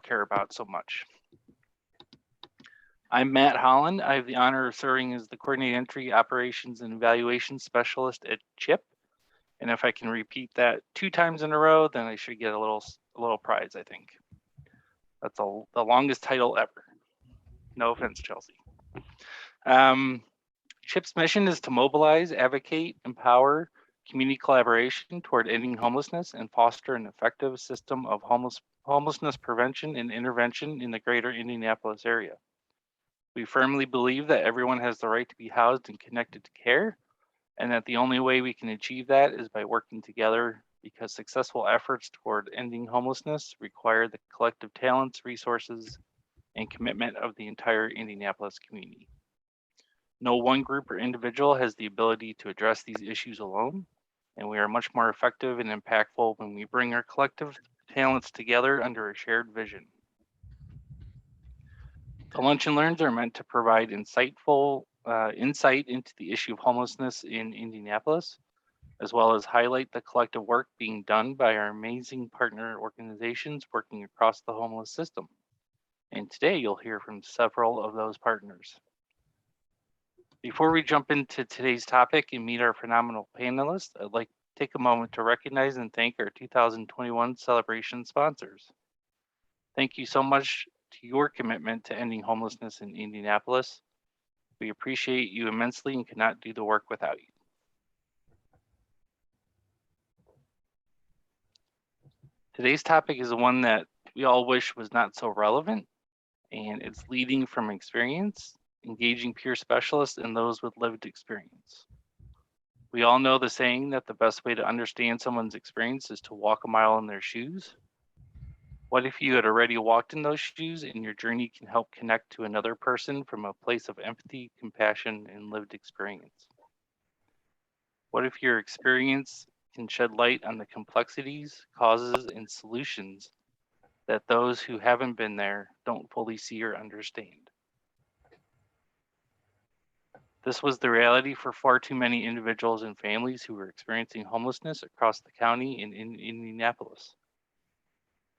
care about so much. I'm Matt Holland. I have the honor of serving as the Coordinated Entry Operations and Evaluation Specialist at CHIP. And if I can repeat that 2 times in a row, then I should get a little prize, I think. That's the longest title ever. No offense, Chelsea. CHIP's mission is to mobilize, advocate, empower community collaboration toward ending homelessness and foster an effective system of homelessness prevention and intervention in the greater Indianapolis area. We firmly believe that everyone has the right to be housed and connected to care, and that the only way we can achieve that is by working together, because successful efforts toward ending homelessness require the collective talents, resources, and commitment of the entire Indianapolis community. No one group or individual has the ability to address these issues alone, and we are much more effective and impactful when we bring our collective talents together under a shared vision. The Lunch and Learns are meant to provide insightful insight into the issue of homelessness in Indianapolis, as well as highlight the collective work being done by our amazing partner organizations working across the homeless system. And today you'll hear from several of those partners. Before we jump into today's topic and meet our phenomenal panelists, I'd like to take a moment to recognize and thank our 2021 celebration sponsors. Thank you so much to your commitment to ending homelessness in Indianapolis. We appreciate you immensely and could not do the work without you. Today's topic is one that we all wish was not so relevant, and it's leading from experience, engaging peer specialists and those with lived experience. We all know the saying that the best way to understand someone's experience is to walk a mile in their shoes. What if you had already walked in those shoes and your journey can help connect to another person from a place of empathy, compassion, and lived experience? What if your experience can shed light on the complexities, causes, and solutions that those who haven't been there don't fully see or understand? This was the reality for far too many individuals and families who were experiencing homelessness across the county and in Indianapolis.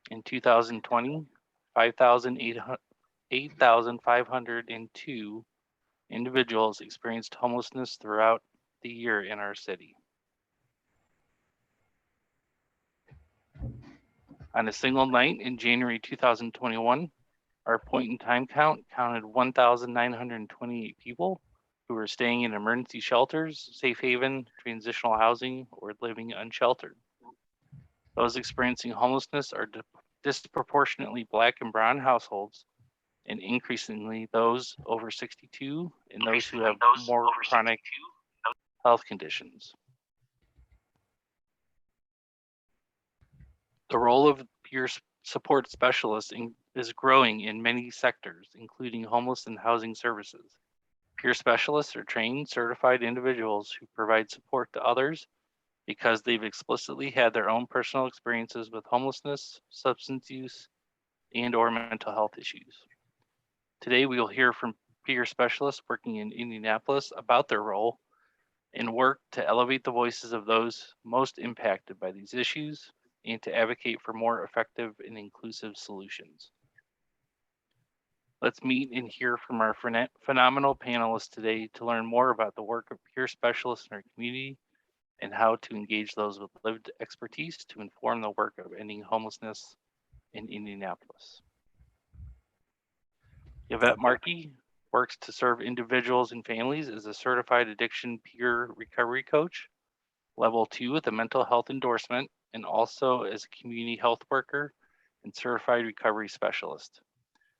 In 2020, 8,502 individuals experienced homelessness throughout the year in our city. On a single night in January 2021, our point-in-time count counted 1,928 people who were staying in emergency shelters, safe haven, transitional housing, or living unsheltered. Those experiencing homelessness are disproportionately Black and Brown households, and increasingly those over 62 and those who have more chronic health conditions. The role of peer support specialists is growing in many sectors, including homeless and housing services. Peer specialists are trained, certified individuals who provide support to others because they've explicitly had their own personal experiences with homelessness, substance use, and/or mental health issues. Today, we will hear from peer specialists working in Indianapolis about their role and work to elevate the voices of those most impacted by these issues and to advocate for more effective and inclusive solutions. Let's meet and hear from our phenomenal panelists today to learn more about the work of peer specialists in our community and how to engage those with lived expertise to inform the work of ending homelessness in Indianapolis. Yvette Markey works to serve individuals and families as a certified addiction peer recovery coach, level 2 with a mental health endorsement, and also as a community health worker and certified recovery specialist.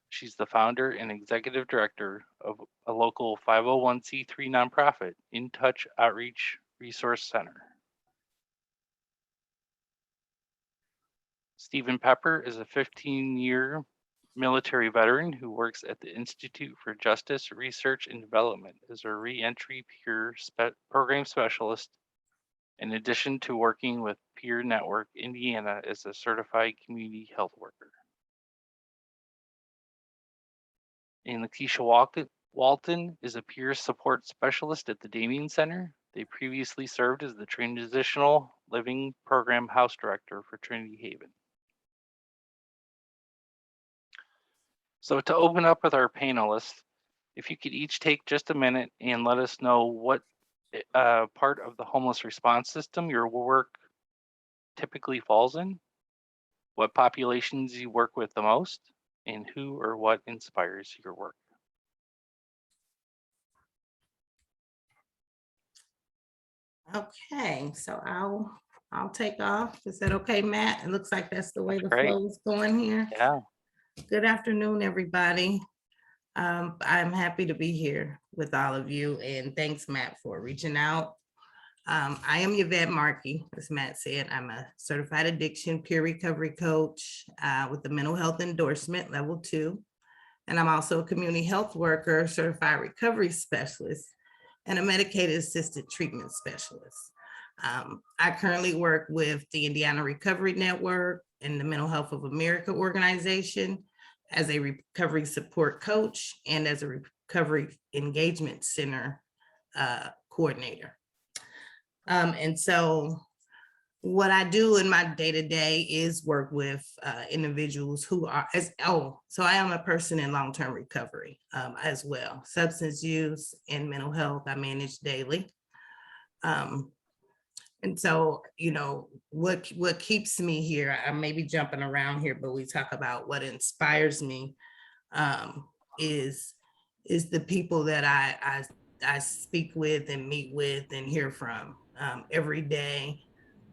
She's the founder and executive director of a local 501c3 nonprofit, In Touch Outreach Resource Center. Stephen Pepper is a 15-year military veteran who works at the Institute for Justice Research and Development as a reentry peer program specialist, in addition to working with Peer Network Indiana as a certified community health worker. And Lakeisha Walton is a peer support specialist at the Damien Center. They previously served as the Transitional Living Program House Director for Trinity Haven. So to open up with our panelists, if you could each take just a minute and let us know what part of the homeless response system your work typically falls in, what populations you work with the most, and who or what inspires your work. Okay, so I'll take off. Is that okay, Matt? It looks like that's the way the Great. flow is going here. Yeah. Good afternoon, everybody. I'm happy to be here with all of you, and thanks, Matt, for reaching out. I am Yvette Markey, as Matt said. I'm a certified addiction peer recovery coach with the mental health endorsement level 2. And I'm also a community health worker, certified recovery specialist, and a medicated assisted treatment specialist. I currently work with the Indiana Recovery Network and the Mental Health of America organization as a recovery support coach and as a recovery engagement center coordinator. And so what I do in my day-to-day is work with individuals who are so I am a person in long-term recovery as well. Substance use and mental health I manage daily. And so, you know, what keeps me here, I may be jumping around here, but we talk about what inspires me is the people that I speak with and meet with and hear from every day,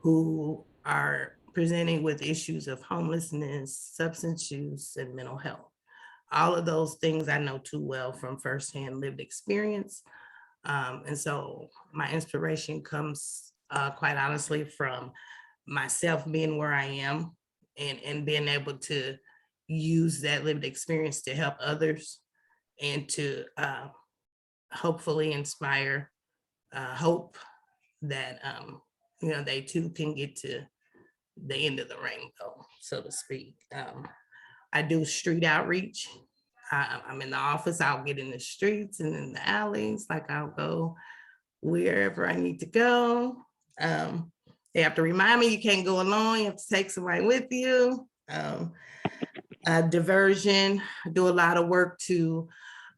who are presenting with issues of homelessness, substance use, and mental health. All of those things I know too well from firsthand lived experience. And so my inspiration comes quite honestly from myself being where I am and being able to use that lived experience to help others and to hopefully inspire hope that you know, they too can get to the end of the rainbow, so to speak. I do street outreach. I'm in the office, I'll get in the streets and in the alleys, like I'll go wherever I need to go. They have to remind me you can't go alone, you have to take somebody with you. Diversion, I do a lot of work to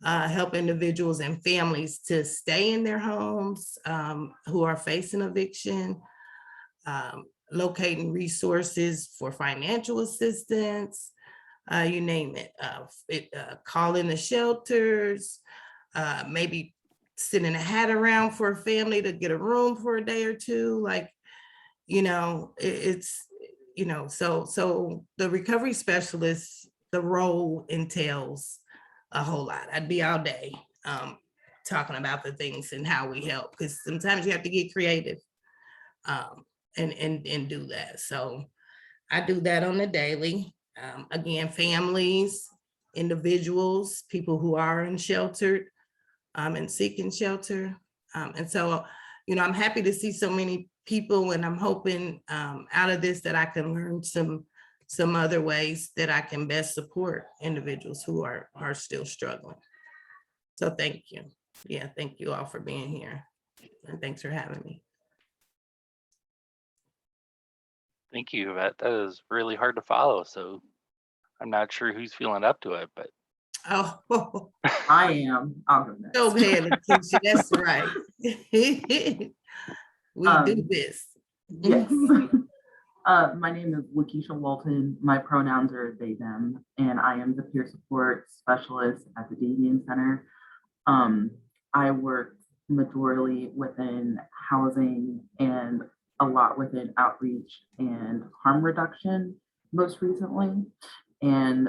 help individuals and families to stay in their homes who are facing eviction, locating resources for financial assistance, you name it, calling the shelters, maybe sending a hat around for a family to get a room for a day or two. Like, you know, it's, you know, so the recovery specialist, the role entails a whole lot. I'd be all day talking about the things and how we help, because sometimes you have to get creative and do that. So I do that on the daily. Again, families, individuals, people who are unsheltered and seeking shelter. And so, you know, I'm happy to see so many people, and I'm hoping out of this that I can learn some other ways that I can best support individuals who are still struggling. So thank you. Yeah, thank you all for being here. And thanks for having me. Thank you, Yvette. That is really hard to follow. So I'm not sure who's feeling up to it, but Oh, I am. I'll go next. go ahead, Leticia. That's right. We do this. Yes. My name is Lakeisha Walton. My pronouns are they, them, and I am the peer support specialist at the Davian Center. I work majorly within housing and a lot within outreach and harm reduction most recently. And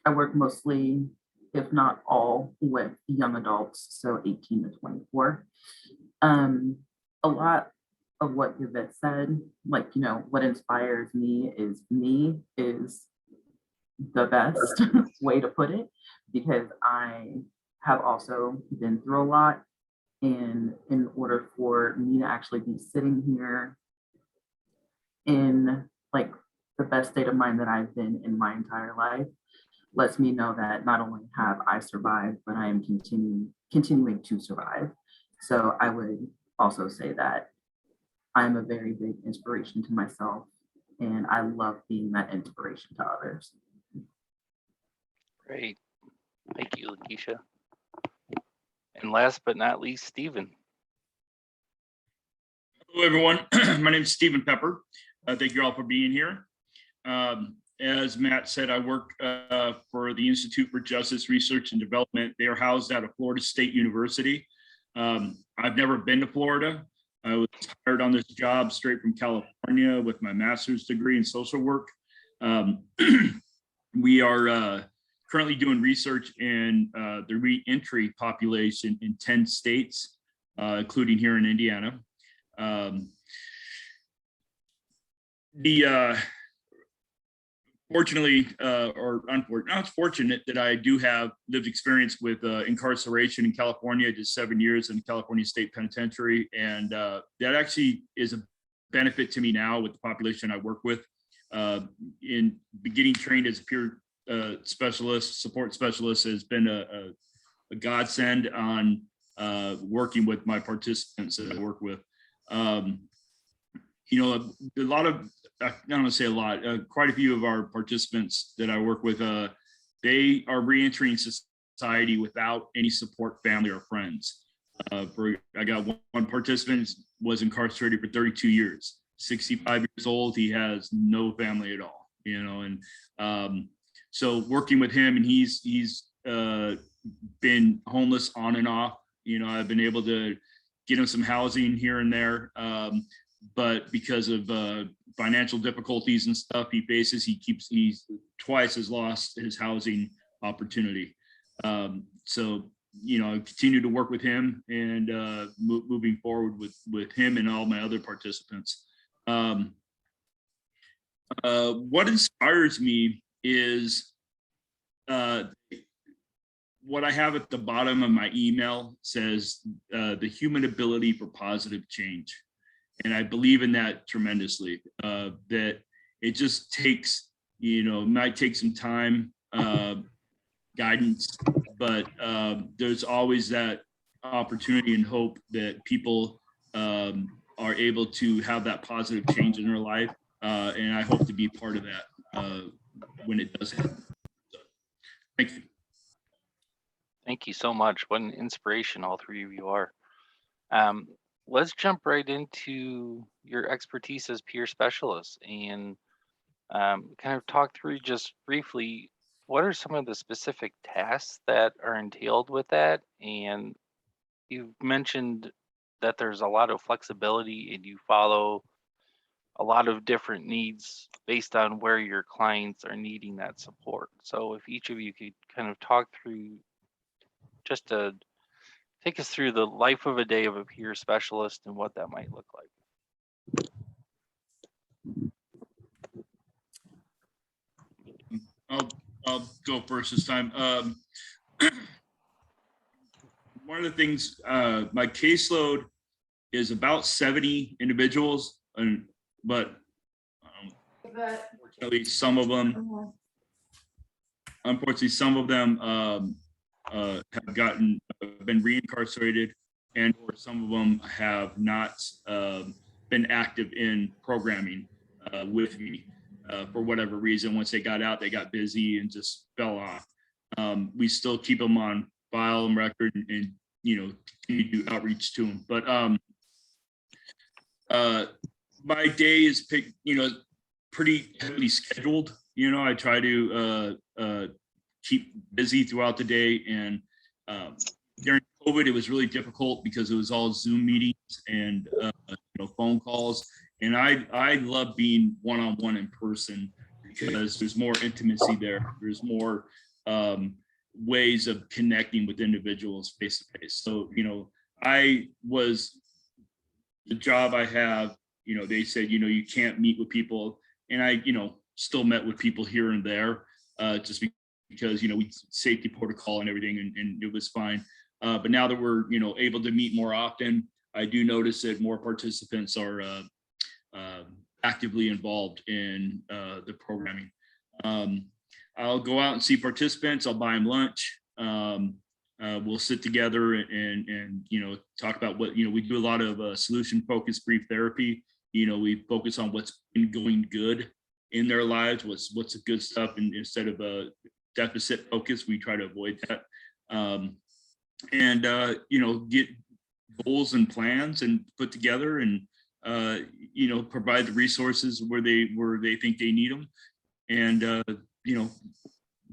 I work mostly, if not all, with young adults, so 18 to 24. A lot of what Yvette said, like, you know, what inspires me is the best way to put it, because I have also been through a lot. And in order for me to actually be sitting here in like the best state of mind that I've been in my entire life, lets me know that not only have I survived, but I am continuing to survive. So I would also say that I'm a very big inspiration to myself, and I love being that inspiration to others. Great. Thank you, Lakeisha. And last but not least, Stephen. Hello, everyone. My name is Stephen Pepper. Thank you all for being here. As Matt said, I work for the Institute for Justice Research and Development. They are housed out of Florida State University. I've never been to Florida. I was hired on this job straight from California with my master's degree in social work. We are currently doing research in the re-entry population in 10 states, including here in Indiana. Fortunately, or unfortunately, it's fortunate that I do have lived experience with incarceration in California. I did 7 years in the California State Penitentiary, and that actually is a benefit to me now with the population I work with. In getting trained as a peer specialist, support specialist has been a godsend on working with my participants that I work with. You know, a lot of, I don't want to say a lot, quite a few of our participants that I work with, they are reentering society without any support, family or friends. I got one participant was incarcerated for 32 years, 65 years old. He has no family at all, you know, and so working with him, and he's been homeless on and off. You know, I've been able to get him some housing here and there. But because of financial difficulties and stuff he faces, he's twice has lost his housing opportunity. So, you know, I continue to work with him and moving forward with him and all my other participants. What inspires me is what I have at the bottom of my email says the human ability for positive change. And I believe in that tremendously, that it just takes, you know, might take some time, guidance, but there's always that opportunity and hope that people are able to have that positive change in their life. And I hope to be part of that when it does happen. So, thank you. Thank you so much. What an inspiration all three of you are. Let's jump right into your expertise as peer specialists and kind of talk through just briefly, what are some of the specific tasks that are entailed with that? And you've mentioned that there's a lot of flexibility and you follow a lot of different needs based on where your clients are needing that support. So if each of you could kind of talk through just to take us through the life of a day of a peer specialist and what that might look like. I'll go first this time. One of the things, my caseload is about 70 individuals, but unfortunately, some of them have been reincarcerated, and or some of them have not been active in programming with me for whatever reason. Once they got out, they got busy and just fell off. We still keep them on file and record, and you know, continue to do outreach to them. But my day is pretty heavily scheduled. You know, I try to keep busy throughout the day, and during COVID, it was really difficult because it was all Zoom meetings and phone calls. And I love being one-on-one in person because there's more intimacy there. There's more ways of connecting with individuals face to face. So, you know, the job I have, you know, they said, you know, you can't meet with people. And I, you know, still met with people here and there just because, you know, we safety protocol and everything, and it was fine. But now that we're, you know, able to meet more often, I do notice that more participants are actively involved in the programming. I'll go out and see participants. I'll buy them lunch. We'll sit together and you know, talk about what, you know, we do a lot of solution focused brief therapy. You know, we focus on what's been going good in their lives, what's the good stuff, and instead of deficit focus. We try to avoid that. And get goals and plans and put together, and provide the resources where they think they need them. And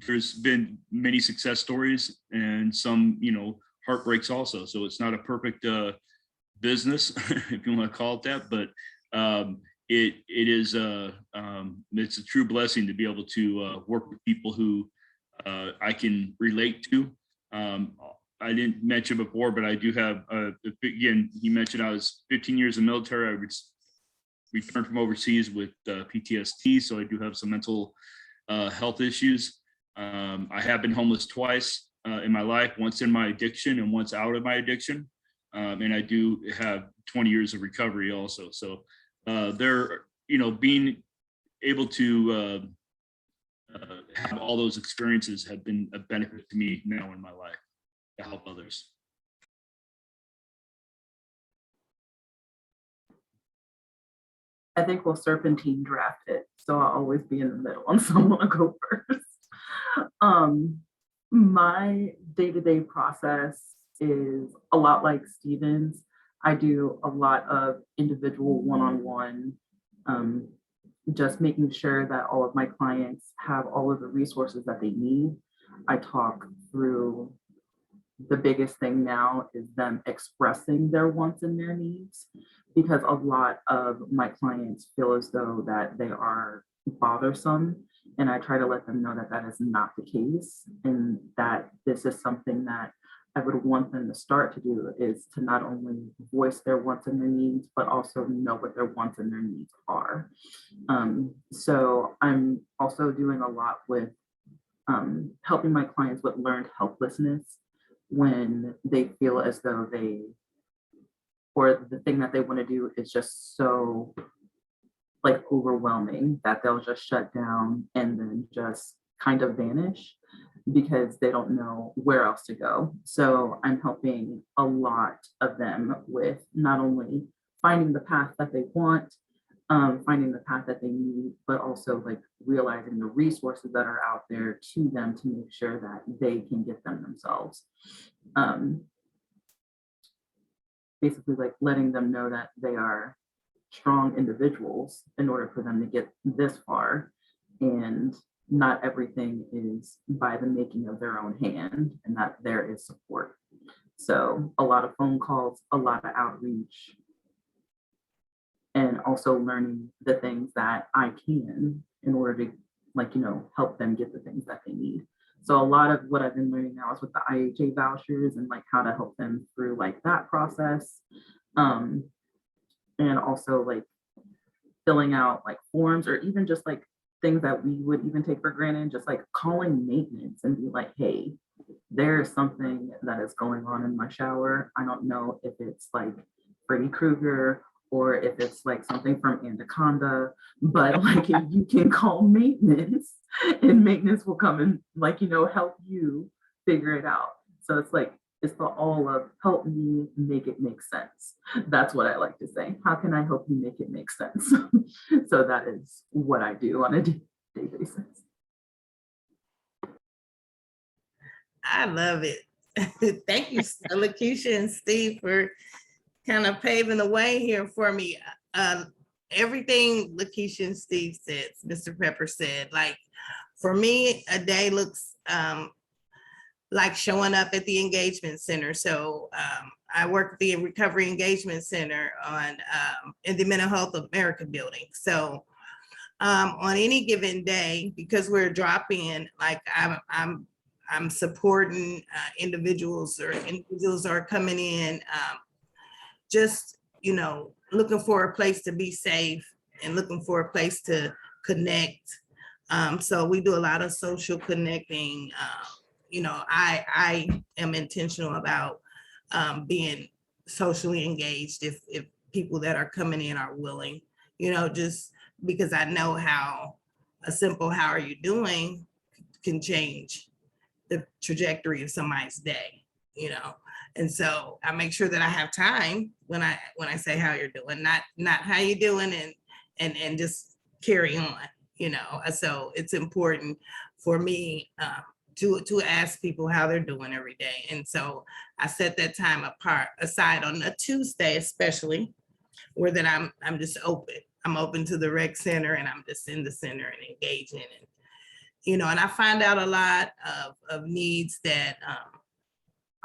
there's been many success stories and some heartbreaks also. So it's not a perfect business, if you want to call it that, but it is it's a true blessing to be able to work with people who I can relate to. I didn't mention before, but I do have, again, he mentioned I was 15 years in the military. I returned from overseas with PTSD, so I do have some mental health issues. I have been homeless twice in my life, once in my addiction and once out of my addiction. And I do have 20 years of recovery also. So being able to have all those experiences have been a benefit to me now in my life to help others. I think we'll serpentine draft it, so I'll always be in the middle and someone will go first. My day-to-day process is a lot like Stephen's. I do a lot of individual one-on-one, just making sure that all of my clients have all of the resources that they need. I talk through the biggest thing now is them expressing their wants and their needs, because a lot of my clients feel as though that they are bothersome. And I try to let them know that that is not the case, and that this is something that I would want them to start to do, is to not only voice their wants and their needs, but also know what their wants and their needs are. So I'm also doing a lot with helping my clients with learned helplessness when they feel as though or the thing that they want to do is just so like overwhelming that they'll just shut down and then just kind of vanish because they don't know where else to go. So I'm helping a lot of them with not only finding the path that they want, finding the path that they need, but also like realizing the resources that are out there to them to make sure that they can get them themselves. Basically like letting them know that they are strong individuals in order for them to get this far, and not everything is by the making of their own hand, and that there is support. So a lot of phone calls, a lot of outreach, and also learning the things that I can in order to help them get the things that they need. So a lot of what I've been learning now is with the IHA vouchers and like how to help them through like that process. And also like filling out like forms, or even just like things that we would even take for granted, just like calling maintenance and be like, hey, there's something that is going on in my shower. I don't know if it's like Freddy Krueger or if it's like something from Anaconda, but like if you can call maintenance and maintenance will come and help you figure it out. So it's like, it's the all of help me make it make sense. That's what I like to say. How can I help you make it make sense? So that is what I do on a day-to-day basis. I love it. Thank you, Lakeisha and Steve, for kind of paving the way here for me. Everything Lakeisha and Steve said, Mr. Pepper said, like for me, a day looks like showing up at the engagement center. So I work at the Recovery Engagement Center in the Mental Health America building. So on any given day, because we're drop-in, like I'm supporting individuals are coming in, just looking for a place to be safe and looking for a place to connect. So we do a lot of social connecting. I am intentional about being socially engaged if people that are coming in are willing, just because I know how a simple "how are you doing" can change the trajectory of somebody's day, and so I make sure that I have time when I say how you're doing, not how you doing and just carry on, so it's important for me to ask people how they're doing every day. And so I set that time aside on a Tuesday, especially, where that I'm just open. I'm open to the rec center, and I'm just in the center and engaging, and and I find out a lot of needs that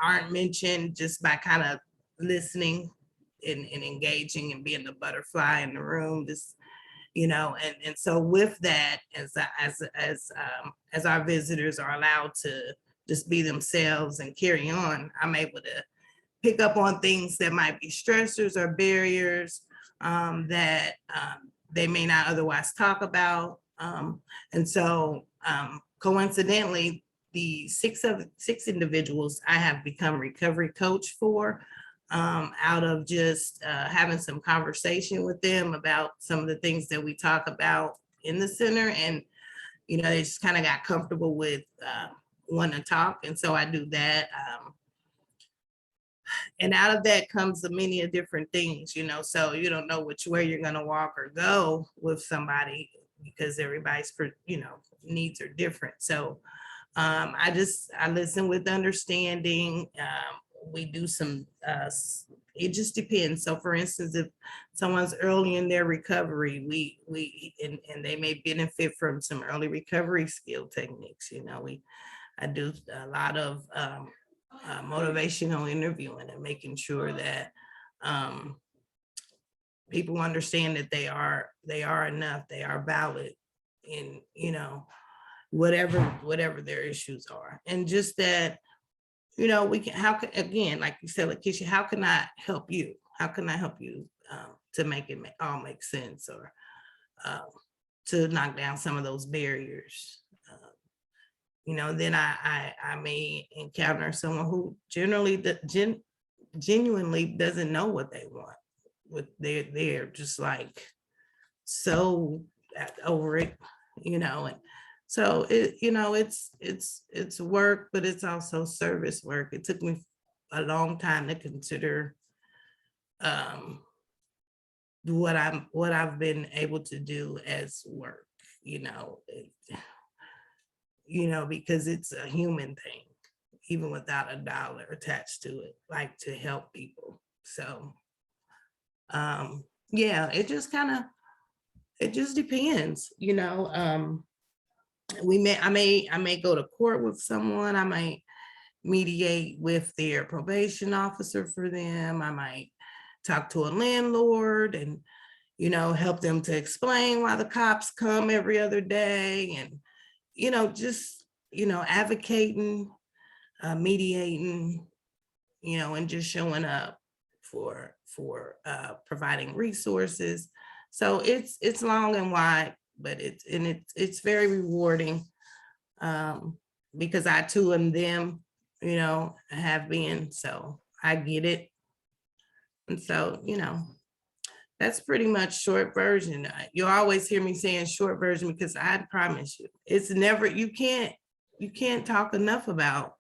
aren't mentioned just by kind of listening and engaging and being the butterfly in the room. Just and so with that, as our visitors are allowed to just be themselves and carry on, I'm able to pick up on things that might be stressors or barriers that they may not otherwise talk about. And so coincidentally, the six individuals I have become recovery coach for, out of just having some conversation with them about some of the things that we talk about in the center. And, they just kind of got comfortable with wanting to talk. And so I do that. And out of that comes the many of different things, so you don't know which way you're going to walk or go with somebody, because everybody's, needs are different. So I listen with understanding. We do some, it just depends. So for instance, if someone's early in their recovery, and they may benefit from some early recovery skill techniques. I do a lot of motivational interviewing and making sure that people understand that they are enough, they are valid in, whatever their issues are. And just that, we can, again, like you said, Lakeisha, how can I help you? How can I help you to make it all make sense, or to knock down some of those barriers? Then I may encounter someone who genuinely doesn't know what they want. They're just like so over it, and so it's work, but it's also service work. It took me a long time to consider what I've been able to do as work, because it's a human thing, even without a dollar attached to it, like to help people. So yeah, it just depends, I may go to court with someone. I might mediate with their probation officer for them. I might talk to a landlord and help them to explain why the cops come every other day, and just advocating, mediating, and just showing up for providing resources. So it's long and wide, but it's very rewarding, because I too am them, have been, so I get it. And so, that's pretty much short version. You'll always hear me saying short version, because I promise you, it's never, you can't talk enough about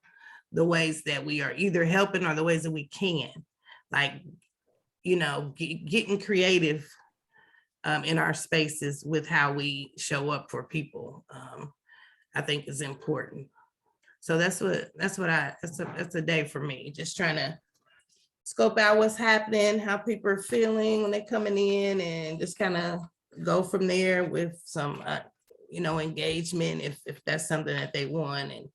the ways that we are either helping or the ways that we can, like, getting creative in our spaces with how we show up for people, I think is important. So that's a day for me, just trying to scope out what's happening, how people are feeling when they're coming in, and just kind of go from there with some, engagement if that's something that they want. And,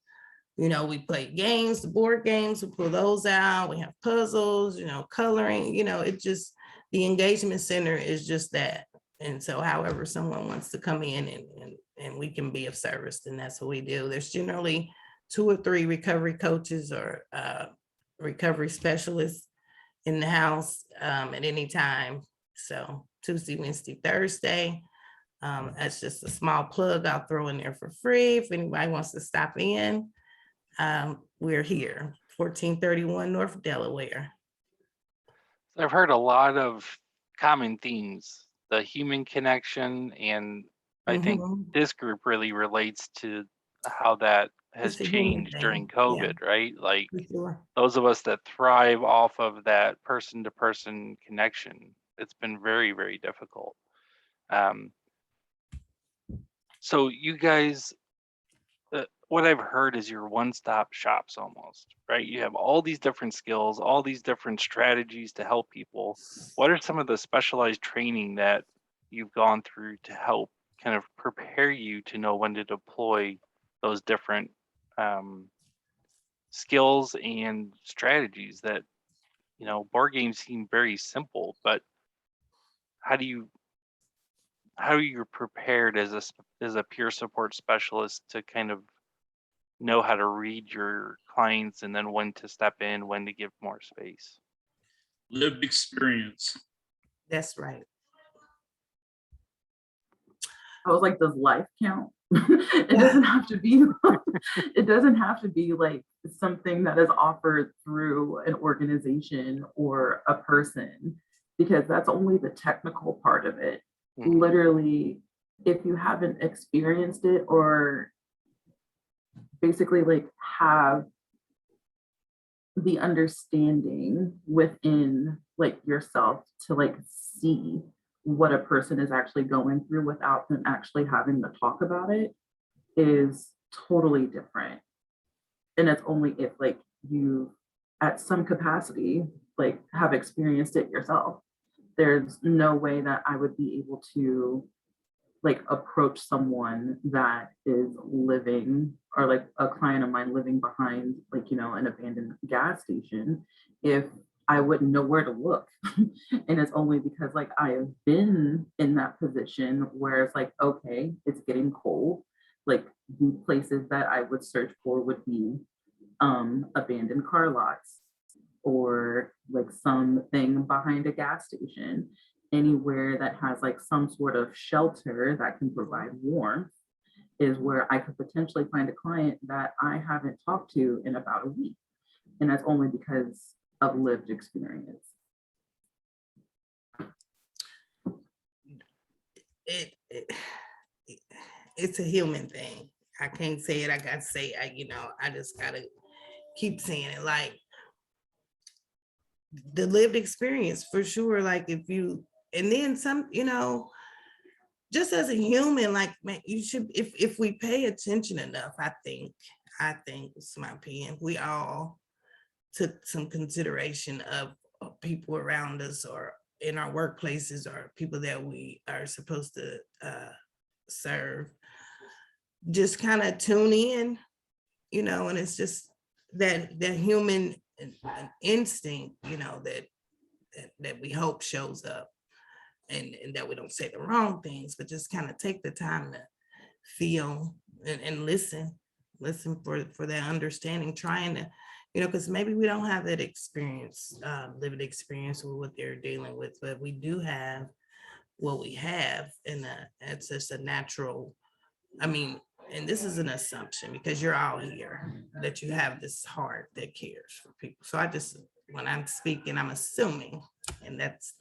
we play games, board games, we pull those out. We have puzzles, coloring, it just, the engagement center is just that. And so however someone wants to come in and we can be of service, then that's what we do. There's generally 2 or 3 recovery coaches or recovery specialists in the house at any time. So Tuesday, Wednesday, Thursday. That's just a small plug I'll throw in there for free. If anybody wants to stop in, we're here, 1431 North Delaware. I've heard a lot of common themes, the human connection, and I think this group really relates to how that has It's a human changed thing. during COVID, right? Like For sure. those of us that thrive off of that person-to-person connection, it's been very, very difficult. So you guys what I've heard is your one-stop shops almost, right? You have all these different skills, all these different strategies to help people. What are some of the specialized training that you've gone through to help kind of prepare you to know when to deploy those different skills and strategies that, board games seem very simple, but how do you how are you prepared as a peer support specialist to kind of know how to read your clients and then when to step in, when to give more space? Lived experience. That's right. I was like, does life count? It doesn't have to be, it doesn't have to be like something that is offered through an organization or a person, because that's only the technical part of it. Mhm. Literally, if you haven't experienced it or basically like have the understanding within like yourself to like see what a person is actually going through without them actually having to talk about it is totally different. And it's only if like you at some capacity like have experienced it yourself. There's no way that I would be able to like approach someone that is living or like a client of mine living behind like an abandoned gas station if I wouldn't know where to look. And it's only because like I have been in that position where it's like, okay, it's getting cold, like the places that I would search for would be abandoned car lots or like something behind a gas station, anywhere that has like some sort of shelter that can provide warmth is where I could potentially find a client that I haven't talked to in about a week. And that's only because of lived experience. It's a human thing. I can't say it. I gotta say, I just gotta keep saying it. Like the lived experience for sure. Like if you, and then some, just as a human, like man, you should, if we pay attention enough, I think it's my opinion, we all took some consideration of people around us or in our workplaces or people that we are supposed to serve. Just kind of tune in, and it's just that human instinct, that we hope shows up, and that we don't say the wrong things, but just kind of take the time to feel and listen for that understanding, trying to, because maybe we don't have that experience, lived experience with what they're dealing with, but we do have what we have, and it's just a natural, and this is an assumption because you're all here, that you have this heart that cares for people. So when I'm speaking, I'm assuming, and that's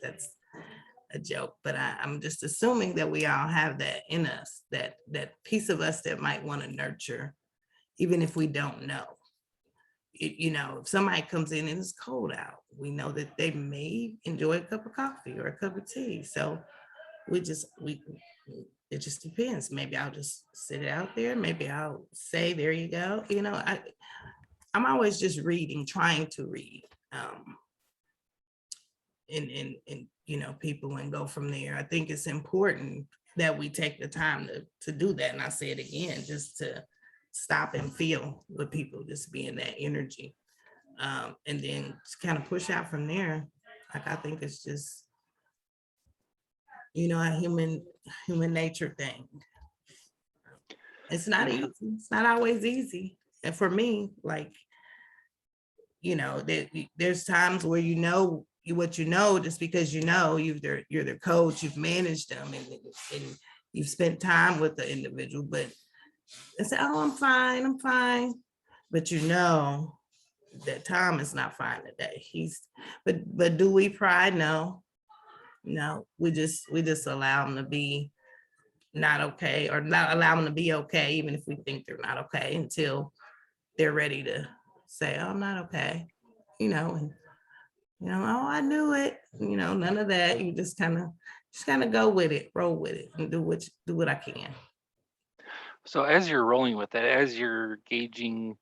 a joke, but I'm just assuming that we all have that in us, that piece of us that might want to nurture, even if we don't know. If somebody comes in and it's cold out, we know that they may enjoy a cup of coffee or a cup of tea. So it just depends. Maybe I'll just sit it out there. Maybe I'll say, there you go. I'm always just reading, trying to read, and people, and go from there. I think it's important that we take the time to do that. And I say it again, just to stop and feel with people, just be in that energy. And then kind of push out from there. Like, I think it's just, a human nature thing. It's not easy. It's not always easy. And for me, like, there's times where what just because you're their coach, you've managed them, and you've spent time with the individual, but they say, oh, I'm fine. But that Tom is not fine today. But do we pry? No, we just allow them to be not okay, or not allow them to be okay, even if we think they're not okay, until they're ready to say, oh, I'm not okay, and oh, I knew it, none of that. You just kind of go with it, roll with it, and do what I can. So as you're rolling with it, as you're gauging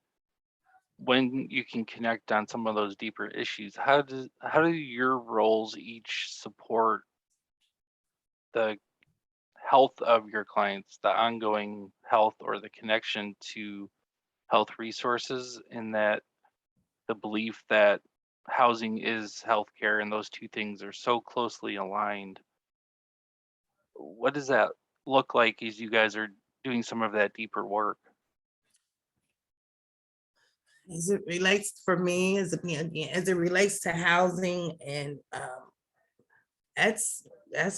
when you can connect on some of those deeper issues, how do your roles each support the health of your clients, the ongoing health or the connection to health resources, in that the belief that housing is healthcare and those two things are so closely aligned? What does that look like as you guys are doing some of that deeper work? As it relates for me, as it relates to housing and that's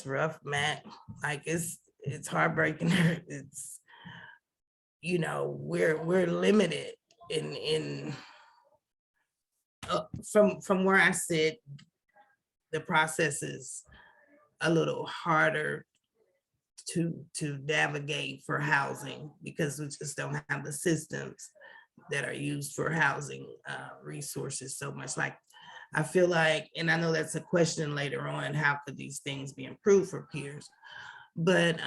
rough, Matt. Like it's heartbreaking. It's, we're limited in from where I sit, the process is a little harder to navigate for housing because we just don't have the systems that are used for housing resources so much. Like, I feel like, and I know that's a question later on, how could these things be improved for peers? But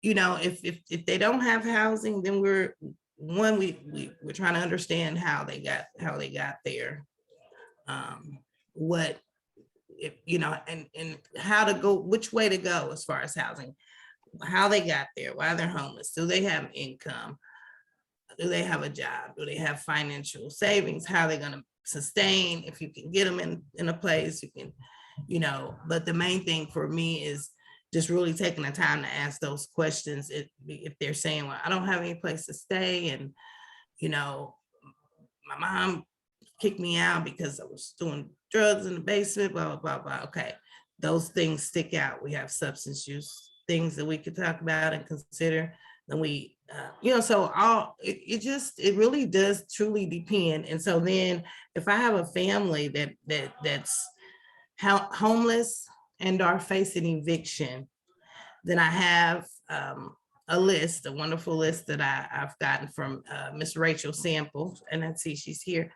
if they don't have housing, then we're trying to understand how they got there. What if, and how to go, which way to go as far as housing, how they got there, why they're homeless, do they have income? Do they have a job? Do they have financial savings? How are they going to sustain? If you can get them in a place, you can, but the main thing for me is just really taking the time to ask those questions. If they're saying, well, I don't have any place to stay, and, my mom kicked me out because I was doing drugs in the basement, blah, blah, blah, blah. Okay, those things stick out. We have substance use things that we could talk about and consider. Then we, so it really does truly depend. And so then if I have a family that's homeless and are facing eviction, then I have a wonderful list that I've gotten from Miss Rachel Sample, and I see she's here,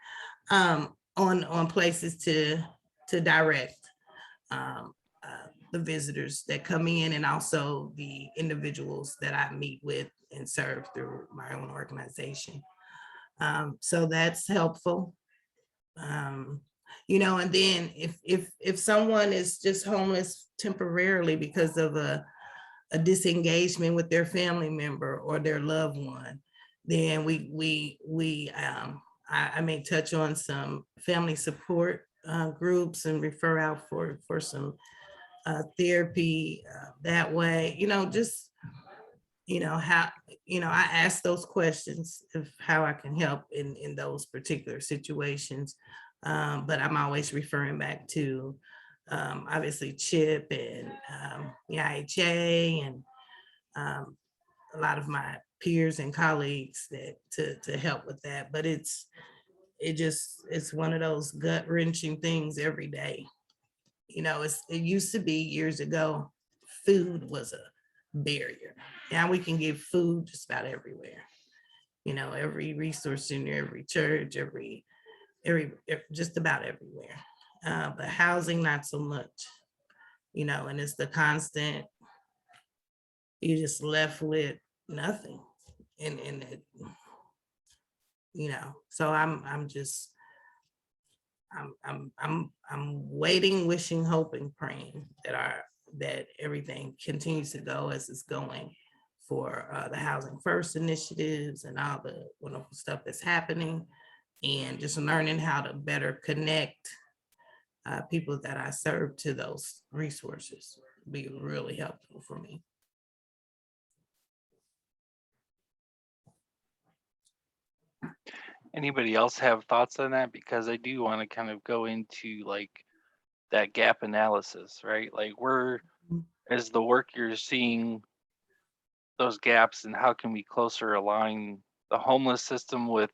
on places to direct the visitors that come in, and also the individuals that I meet with and serve through my own organization. So that's helpful. And then if someone is just homeless temporarily because of a disengagement with their family member or their loved one, then I may touch on some family support groups and refer out for some therapy that way. I ask those questions of how I can help in those particular situations. But I'm always referring back to obviously CHIP and the IHA and a lot of my peers and colleagues to help with that. But it's one of those gut wrenching things every day. It used to be years ago, food was a barrier. Now we can get food just about everywhere. Every resource center, every church, every just about everywhere. But housing, not so much. And it's the constant, you're just left with nothing. And it, so I'm waiting, wishing, hoping, praying that everything continues to go as it's going for the Housing First initiatives and all the wonderful stuff that's happening, and just learning how to better connect people that I serve to those resources be really helpful for me. Anybody else have thoughts on that? Because I do want to kind of go into like that gap analysis, right? Like as the work you're seeing those gaps, and how can we closer align the homeless system with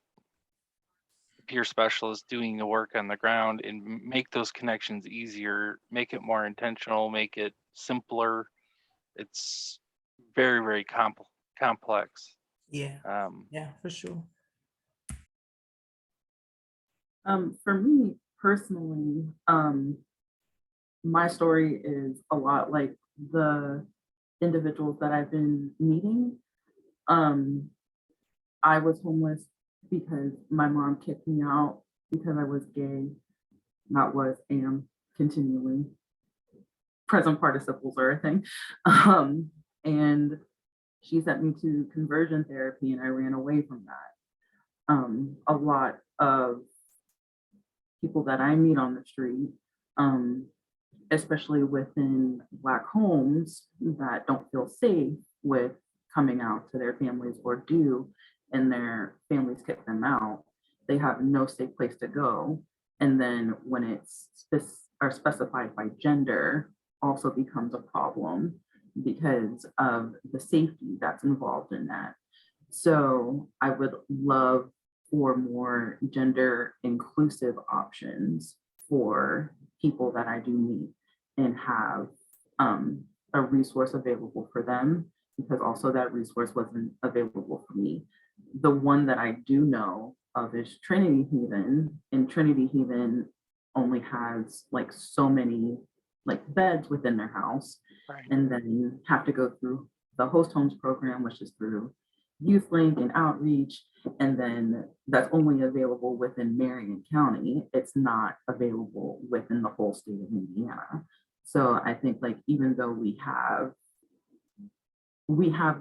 peer specialists doing the work on the ground and make those connections easier, make it more intentional, make it simpler. It's very, very complex. Yeah, for sure. For me personally, my story is a lot like the individuals that I've been meeting. I was homeless because my mom kicked me out because I was gay. Not was, am, continually. Present participles are a thing. And she sent me to conversion therapy and I ran away from that. A lot of people that I meet on the street, especially within Black homes that don't feel safe with coming out to their families or do, and their families kick them out, they have no safe place to go. And then when it's specified by gender, also becomes a problem because of the safety that's involved in that. So I would love for more gender inclusive options for people that I do meet, and have a resource available for them, because also that resource wasn't available for me. The one that I do know of is Trinity Haven, and Trinity Haven only has like so many like beds within their house, Right. and then have to go through the host homes program, which is through YouthLink and outreach, and then that's only available within Marion County. It's not available within the whole state of Indiana. So I think like even though we have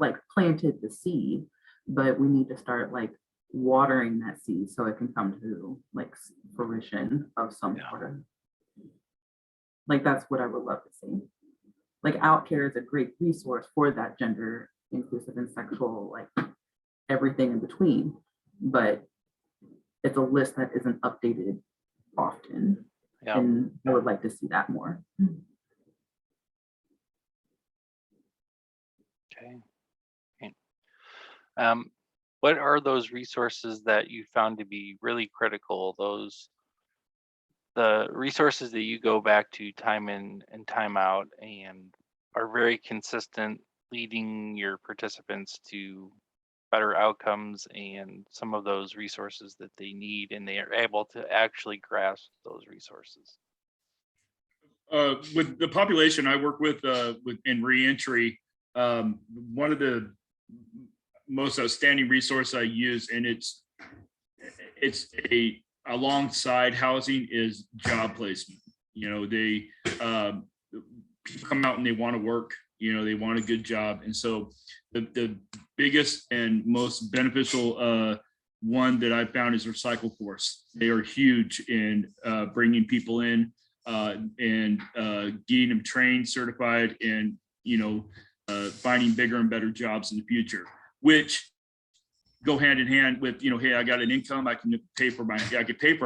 like planted the seed, but we need to start like watering that seed so it can come to like fruition of some sort of, like, that's what I would love to see. Like OutCare is a great resource for that gender inclusive and sexual, like everything in between, but it's a list that isn't updated often. Yeah. And I would like to see that more. Okay. Okay. What are those resources that you found to be really critical? The resources that you go back to time in and time out and are very consistent, leading your participants to better outcomes and some of those resources that they need, and they are able to actually grasp those resources. With the population I work with in reentry, one of the most outstanding resource I use, and it's alongside housing, is job placement. You know, they people come out and they want to work. You know, they want a good job, and so the biggest and most beneficial one that I found is Recycle Force. They are huge in bringing people in and getting them trained, certified, and finding bigger and better jobs in the future, which go hand in hand with, hey, I got an income, I can pay for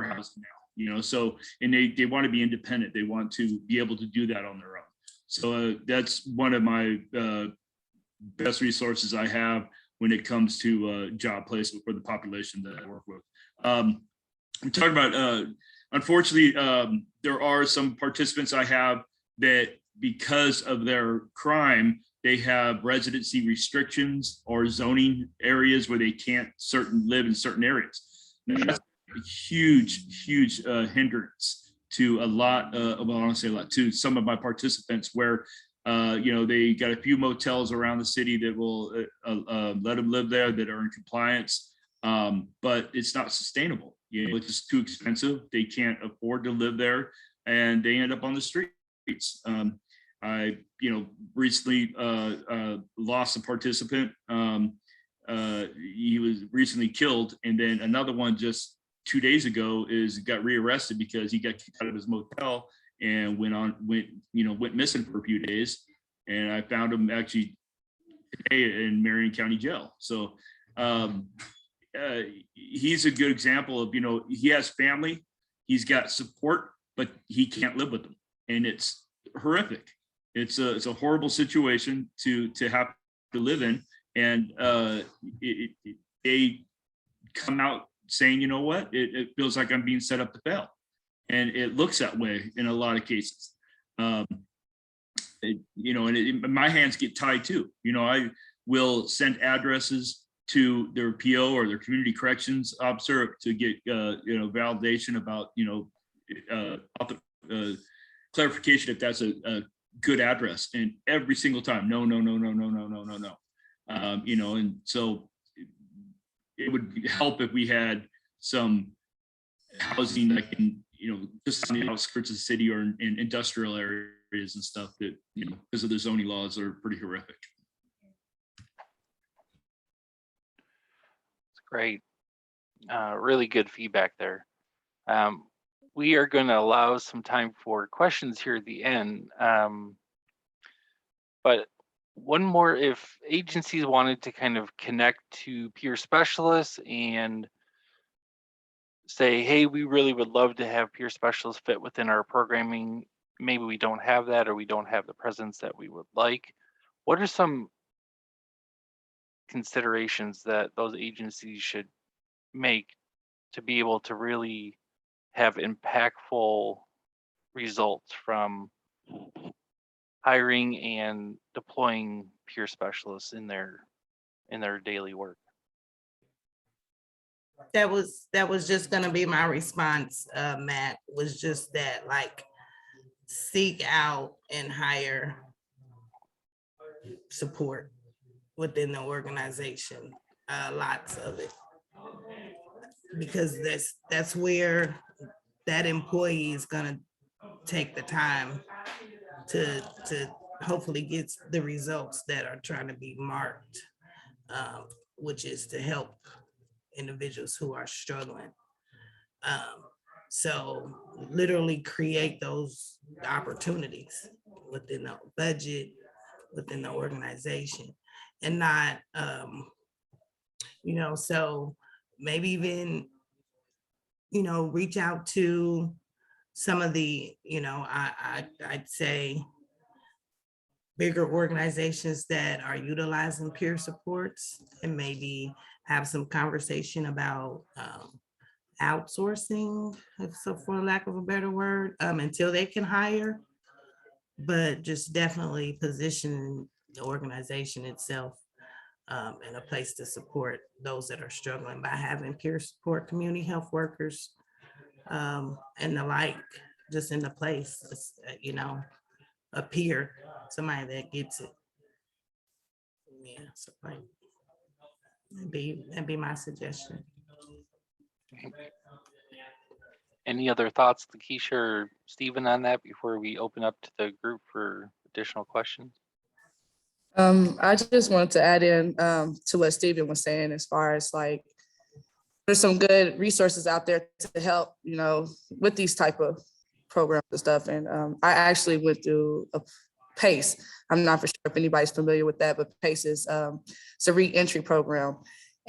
housing now, so, and they want to be independent. They want to be able to do that on their own. So that's one of my best resources I have when it comes to job placement for the population that I work with. I'm talking about, unfortunately, there are some participants I have that, because of their crime, they have residency restrictions or zoning areas where they can't live in certain areas. That's a huge hindrance to a lot I want to say a lot to some of my participants, where they got a few motels around the city that will let them live there, that are in compliance, but it's not sustainable. It's just too expensive. They can't afford to live there, and they end up on the streets. I recently lost a participant. He was recently killed, and then another one just 2 days ago got rearrested because he got kicked out of his motel and went missing for a few days. And I found him actually today in Marion County Jail. So he's a good example of, he has family, he's got support, but he can't live with them, and it's horrific. It's a horrible situation to have to live in, and they come out saying, you know what, it feels like I'm being set up to fail, and it looks that way in a lot of cases. And my hands get tied too. I will send addresses to their PO or their community corrections officer to get validation about clarification if that's a good address, and every single time, no. And so it would help if we had some housing that can, just on the outskirts of the city or in industrial areas and stuff that, because of the zoning laws are pretty horrific. Great. Really good feedback there. We are going to allow some time for questions here at the end. But one more, if agencies wanted to kind of connect to peer specialists and say, hey, we really would love to have peer specialists fit within our programming. Maybe we don't have that, or we don't have the presence that we would like. What are some considerations that those agencies should make to be able to really have impactful results from hiring and deploying peer specialists in their daily work? That was just gonna be my response, Matt, was just that, like, seek out and hire support within the organization, lots of it. Because that's where that employee is gonna take the time to hopefully get the results that are trying to be marked, which is to help individuals who are struggling. So literally create those opportunities within the budget, within the organization, and not, so maybe even, reach out to some of the, I'd say bigger organizations that are utilizing peer supports, and maybe have some conversation about outsourcing, so for lack of a better word, until they can hire, but just definitely position the organization itself in a place to support those that are struggling by having peer support, community health workers, and the like, just in the place, a peer, somebody that gets it. Yeah, so like, that'd be my suggestion. Any other thoughts, Lakeisha or Stephen, on that before we open up to the group for additional questions? I just wanted to add in to what Stephen was saying, as far as like, there's some good resources out there to help, with these type of programs and stuff. And I actually went through a PACE. I'm not for sure if anybody's familiar with that, but PACE is it's a re-entry program.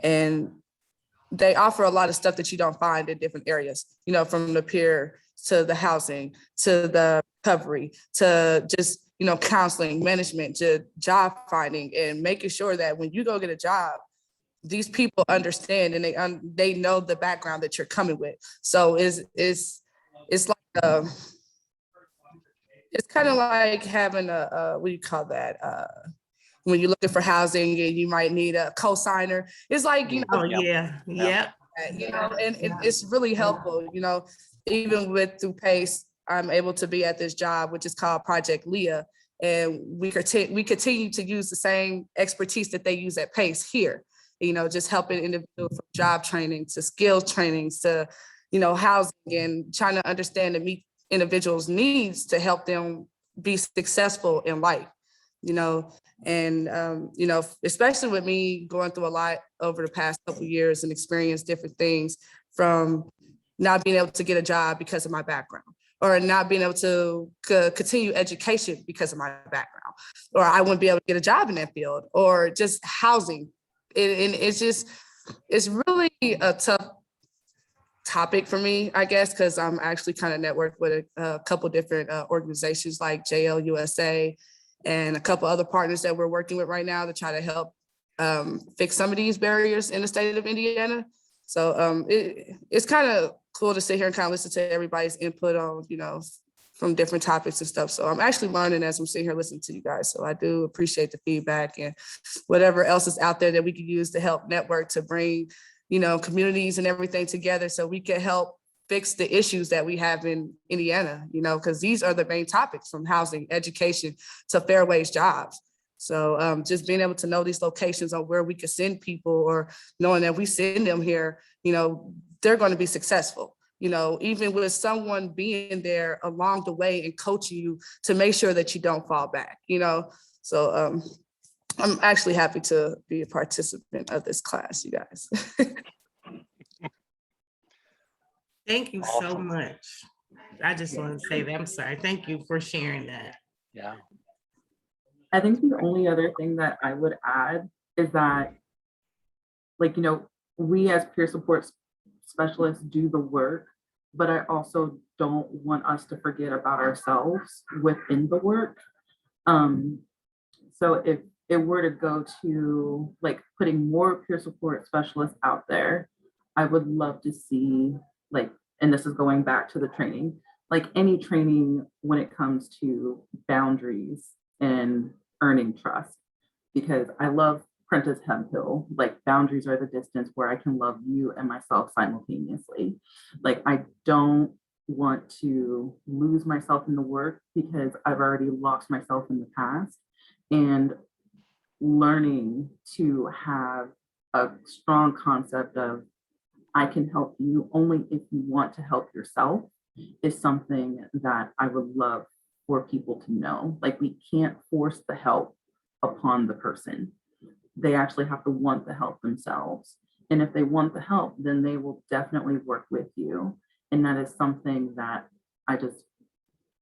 And they offer a lot of stuff that you don't find in different areas, from the peer to the housing, to the recovery, to just, counseling, management, to job finding, and making sure that when you go get a job, these people understand and they know the background that you're coming with. So it's like it's kind of like having a what do you call that? When you're looking for housing and you might need a co-signer. It's like, Oh, yeah. Yep. And it's really helpful, even through PACE, I'm able to be at this job, which is called Project Leah. And we continue to use the same expertise that they use at PACE here, just helping individuals from job training to skills trainings to, housing, and trying to understand and meet individuals' needs to help them be successful in life, and, especially with me going through a lot over the past couple of years and experience different things, from not being able to get a job because of my background, or not being able to continue education because of my background, or I wouldn't be able to get a job in that field, or just housing. And it's really a tough topic for me, I guess, because I'm actually kind of networked with a couple different organizations like JLUSA and a couple other partners that we're working with right now to try to help fix some of these barriers in the state of Indiana. So it's kind of cool to sit here and kind of listen to everybody's input on, from different topics and stuff. So I'm actually learning as I'm sitting here listening to you guys. So I do appreciate the feedback and whatever else is out there that we could use to help network, to bring, communities and everything together so we can help fix the issues that we have in Indiana, because these are the main topics, from housing, education to fair wage jobs. So just being able to know these locations on where we could send people, or knowing that we send them here, they're going to be successful. Even with someone being there along the way and coaching you to make sure that you don't fall back, So I'm actually happy to be a participant of this class, you guys. Thank you so Awesome. much. I just want to say that. I'm sorry. Thank you for sharing that. Yeah. I think the only other thing that I would add is that, we as peer support specialists do the work, but I also don't want us to forget about ourselves within the work. So if it were to go to putting more peer support specialists out there, I would love to see and this is going back to the training, any training when it comes to boundaries and earning trust, because I love Prentice Hemphill, boundaries are the distance where I can love you and myself simultaneously. I don't want to lose myself in the work because I've already lost myself in the past, and learning to have a strong concept of I can help you only if you want to help yourself is something that I would love for people to know. We can't force the help upon the person. They actually have to want the help themselves. And if they want the help, then they will definitely work with you. And that is something that I just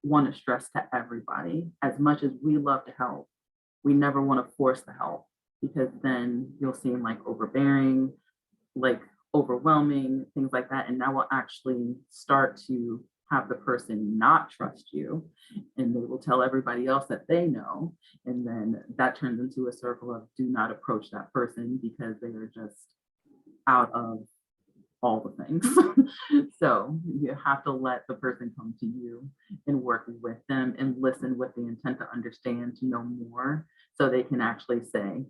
want to stress to everybody. As much as we love to help, we never want to force the help, because then you'll seem overbearing, overwhelming, things like that. And that will actually start to have the person not trust you, and they will tell everybody else that they know. And then that turns into a circle of do not approach that person because they are just out of all the things. So you have to let the person come to you and work with them and listen with the intent to understand, to know more, so they can actually say,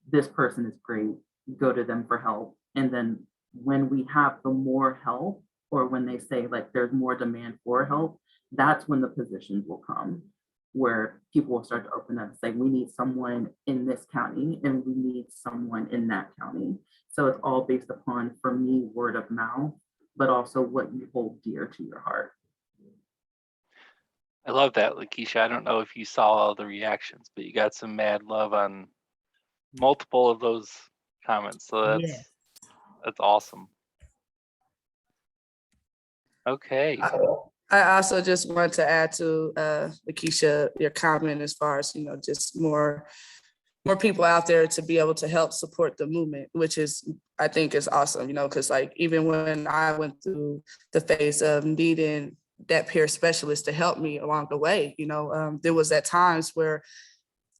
this person is great, go to them for help. And then when we have the more help, or when they say there's more demand for help, that's when the positions will come, where people will start to open up and say, we need someone in this county and we need someone in that county. So it's all based upon, for me, word of mouth, but also what you hold dear to your heart. I love that, Lakeisha. I don't know if you saw all the reactions, but you got some mad love on multiple of those comments. So that's awesome. Okay. I also just want to add to Lakeisha, your comment as far as, just more people out there to be able to help support the movement, which is, I think is awesome, because even when I went through the phase of needing that peer specialist to help me along the way, there was at times where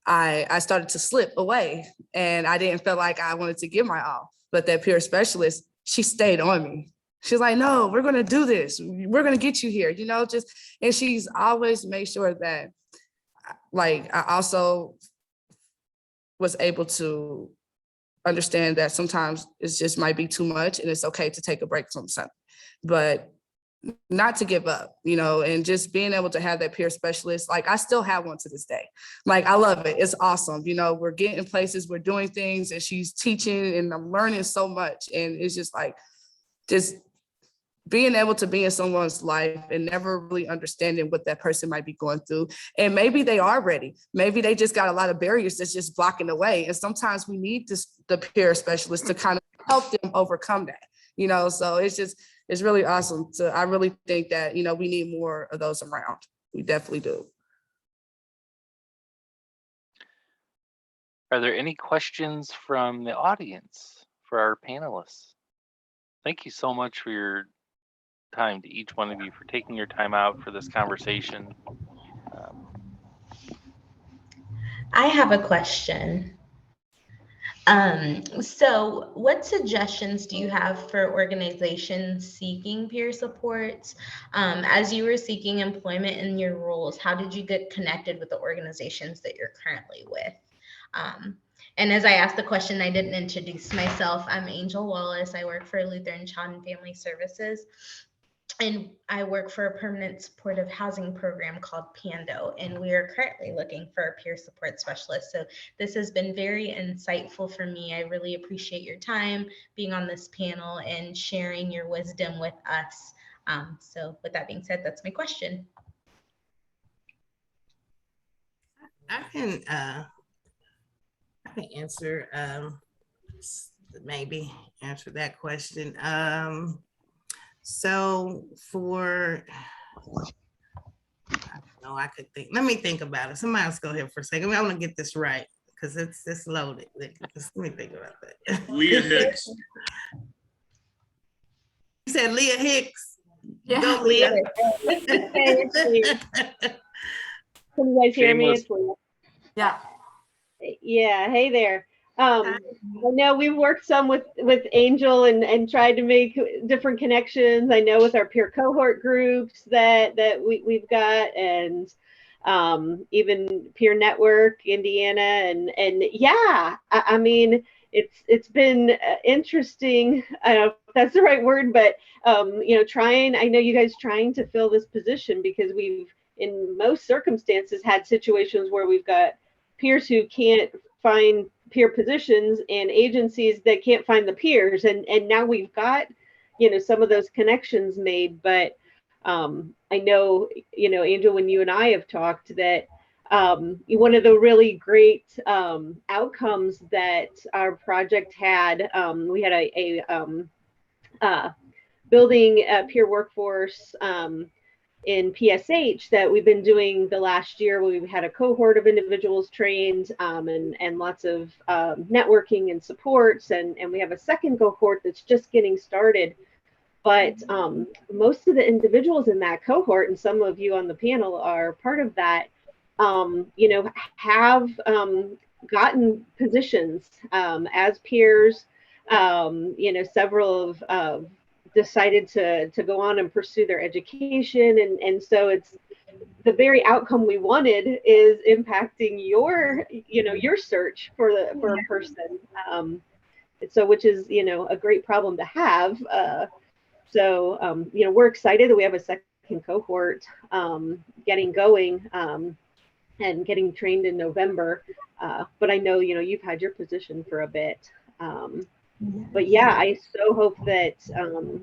I started to slip away and I didn't feel like I wanted to give my all, but that peer specialist, she stayed on me. She's like, no, we're going to do this. We're going to get you here, and she's always made sure that I also was able to understand that sometimes it just might be too much and it's okay to take a break from something, but not to give up, and just being able to have that peer specialist. I still have one to this day. I love it. It's awesome. We're getting places, we're doing things, and she's teaching and I'm learning so much. And it's just just being able to be in someone's life and never really understanding what that person might be going through. And maybe they are ready. Maybe they just got a lot of barriers that's just blocking the way. And sometimes we need the peer specialist to kind of help them overcome that, so it's really awesome. I really think that, we need more of those around. We definitely do. Are there any questions from the audience for our panelists? Thank you so much for your time, to each one of you, for taking your time out for this conversation. I have a question. So what suggestions do you have for organizations seeking peer support? As you were seeking employment in your roles, how did you get connected with the organizations that you're currently with? And as I asked the question, I didn't introduce myself. I'm Angel Wallace. I work for Lutheran Child and Family Services. and I work for a permanent supportive housing program called Pando, and we are currently looking for a peer support specialist. So this has been very insightful for me. I really appreciate your time being on this panel and sharing your wisdom with us. So with that being said, that's my question. I can answer maybe answer that question. So for no, I could think. Let me think about it. Somebody else go ahead for a second. I want to get this right because it's loaded. Let me think about that. Leah Hicks. You said Leah Hicks. Yeah. Go Leah. Can you guys hear me? Shameless. It's Leah. Yeah. Yeah, hey there. I know we've worked some with Angel and tried to make different connections. I know with our peer cohort groups that we've got, and even Peer Network Indiana, and yeah, I mean it's been interesting. I don't know if that's the right word, but you know, I know you guys trying to fill this position because we've in most circumstances had situations where we've got peers who can't find peer positions and agencies that can't find the peers, and now we've got, you know, some of those connections made. But I know, you know, Angel, when you and I have talked, that one of the really great outcomes that our project had, we had a building a peer workforce in PSH that we've been doing the last year. We've had a cohort of individuals trained, and lots of networking and supports, and we have a second cohort that's just getting started. But most of the individuals in that cohort, and some of you on the panel are part of that, you know, have gotten positions as peers. You know, several of decided to go on and pursue their education, and so it's the very outcome we wanted is impacting your, you know, your search for a person. So which is, you know, a great problem to have. So you know, we're excited that we have a second cohort getting going and getting trained in November. But I know, you know, you've had your position for a bit. But yeah, I so hope that,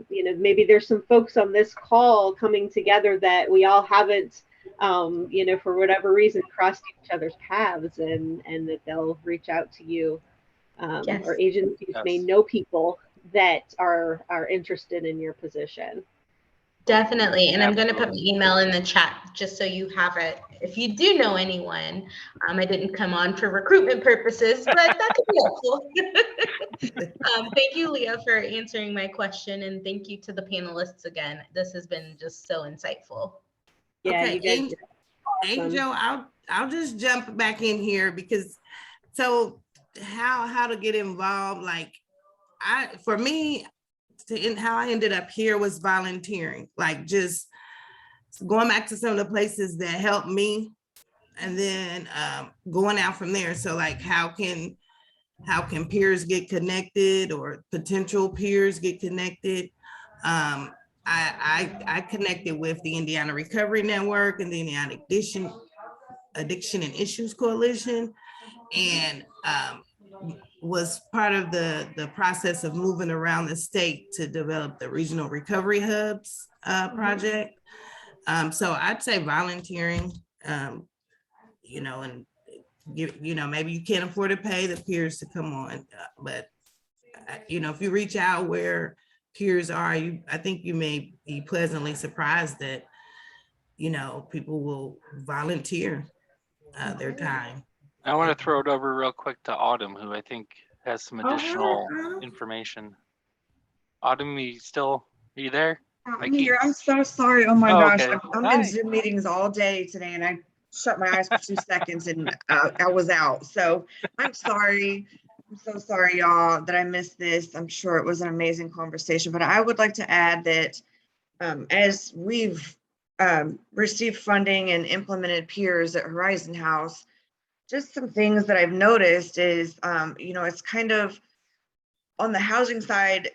you know, maybe there's some folks on this call coming together that we all haven't, you know, for whatever reason, crossed each other's paths, and that they'll reach out to you, Yes. or agencies may know people that are interested in your position. Definitely. And I'm going to put my email in the chat just so you have it. If you do know anyone, I didn't come on for recruitment purposes, but that could be helpful. Thank you, Leah, for answering my question. And thank you to the panelists again. This has been just so insightful. Yeah, Okay, you guys. Angel, I'll just jump back in here because so how to get involved, like for me, how I ended up here was volunteering, like just going back to some of the places that helped me, and then going out from there. So like how can peers get connected, or potential peers get connected? I connected with the Indiana Recovery Network and the Indiana Addiction and Issues Coalition, and was part of the process of moving around the state to develop the regional recovery hubs project. So I'd say volunteering, you know, and you know, maybe you can't afford to pay the peers to come on, but you know, if you reach out where peers are, I think you may be pleasantly surprised that, you know, people will volunteer their time. I want to throw it over real quick to Autumn, who I think has some additional information. Autumn, are you there? I'm here. I'm so sorry. Oh my gosh. Okay. I'm in Zoom meetings all day today, and I shut my eyes for 2 seconds and I was out. So I'm sorry. I'm so sorry, y'all, that I missed this. I'm sure it was an amazing conversation, but I would like to add that as we've received funding and implemented peers at Horizon House, just some things that I've noticed is, you know, it's kind of on the housing side,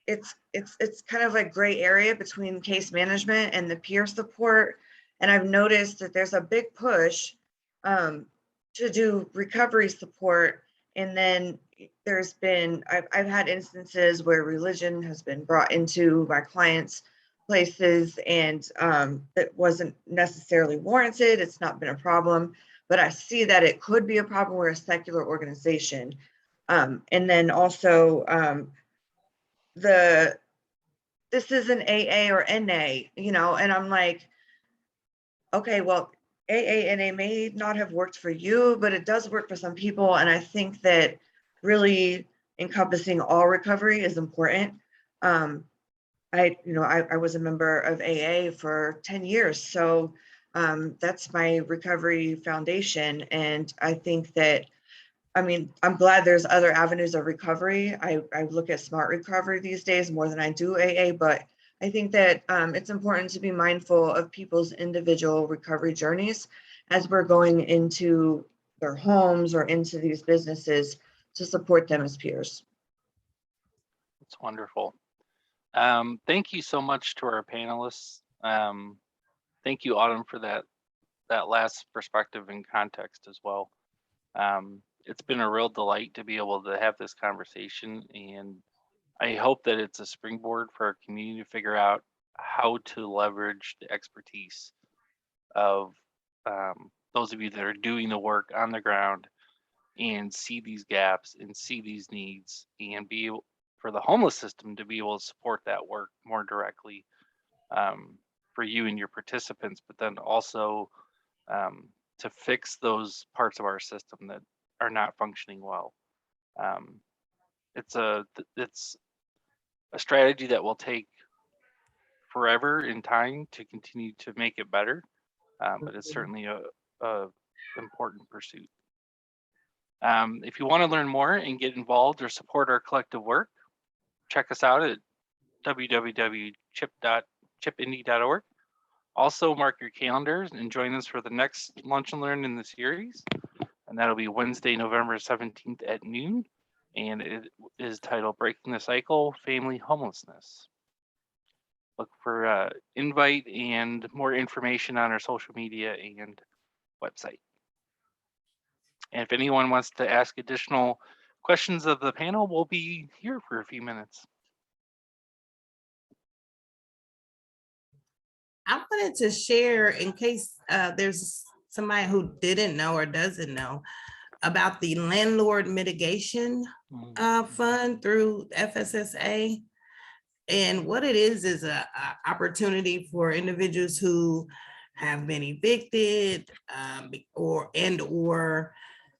it's kind of a gray area between case management and the peer support. And I've noticed that there's a big push to do recovery support. And then I've had instances where religion has been brought into my clients' places, and it wasn't necessarily warranted. It's not been a problem, but I see that it could be a problem. We're a secular organization. And then also this is an AA or NA, and I'm like, okay, well, AA and NA may not have worked for you, but it does work for some people. And I think that really encompassing all recovery is important. I was a member of AA for 10 years. So that's my recovery foundation. And I think that, I'm glad there's other avenues of recovery. I look at smart recovery these days more than I do AA, but I think that it's important to be mindful of people's individual recovery journeys as we're going into their homes or into these businesses to support them as peers. It's wonderful. Thank you so much to our panelists. Thank you, Autumn, for that last perspective and context as well. It's been a real delight to be able to have this conversation, and I hope that it's a springboard for our community to figure out how to leverage the expertise of those of you that are doing the work on the ground and see these gaps and see these needs, and be able for the homeless system to be able to support that work more directly for you and your participants, but then also to fix those parts of our system that are not functioning well. It's a strategy that will take forever in time to continue to make it better, but it's certainly a important pursuit. If you want to learn more and get involved or support our collective work, check us out at www.chipindy.org. Also, mark your calendars and join us for the next Lunch and Learn in the series. And that'll be Wednesday, November 17th at noon. And it is titled Breaking the Cycle, Family Homelessness. Look for invite and more information on our social media and website. And if anyone wants to ask additional questions of the panel, we'll be here for a few minutes. I wanted to share, in case there's somebody who didn't know or doesn't know, about the landlord mitigation fund through FSSA. And what it is a opportunity for individuals who have been evicted or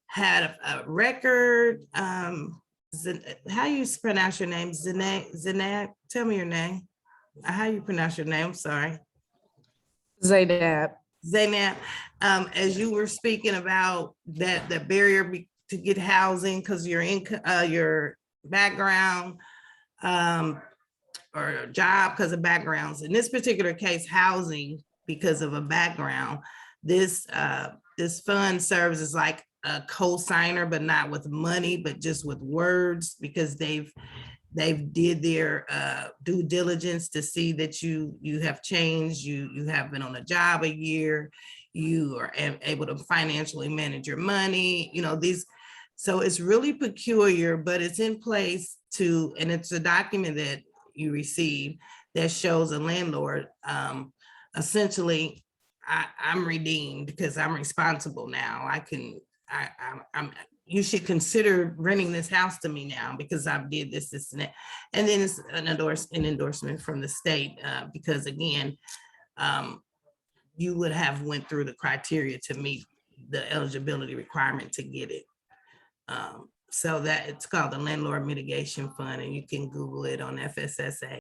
had a record. How you pronounce your name? Zinag, tell me your name. How you pronounce your name? I'm sorry. Zaynab. As you were speaking about that, the barrier to get housing because your background or a job because of backgrounds. In this particular case, housing because of a background. This fund serves as like a co-signer, but not with money, but just with words, because they've did their due diligence to see that you have changed, you have been on a job a year, you are able to financially manage your money, so it's really peculiar, but it's in place and it's a document that you receive that shows a landlord, essentially, I'm redeemed because I'm responsible now. You should consider renting this house to me now because I've did this, and that. And then it's an endorsement from the state because again, you would have went through the criteria to meet the eligibility requirement to get it. So that it's called the Landlord Mitigation Fund, and you can Google it on FSSA.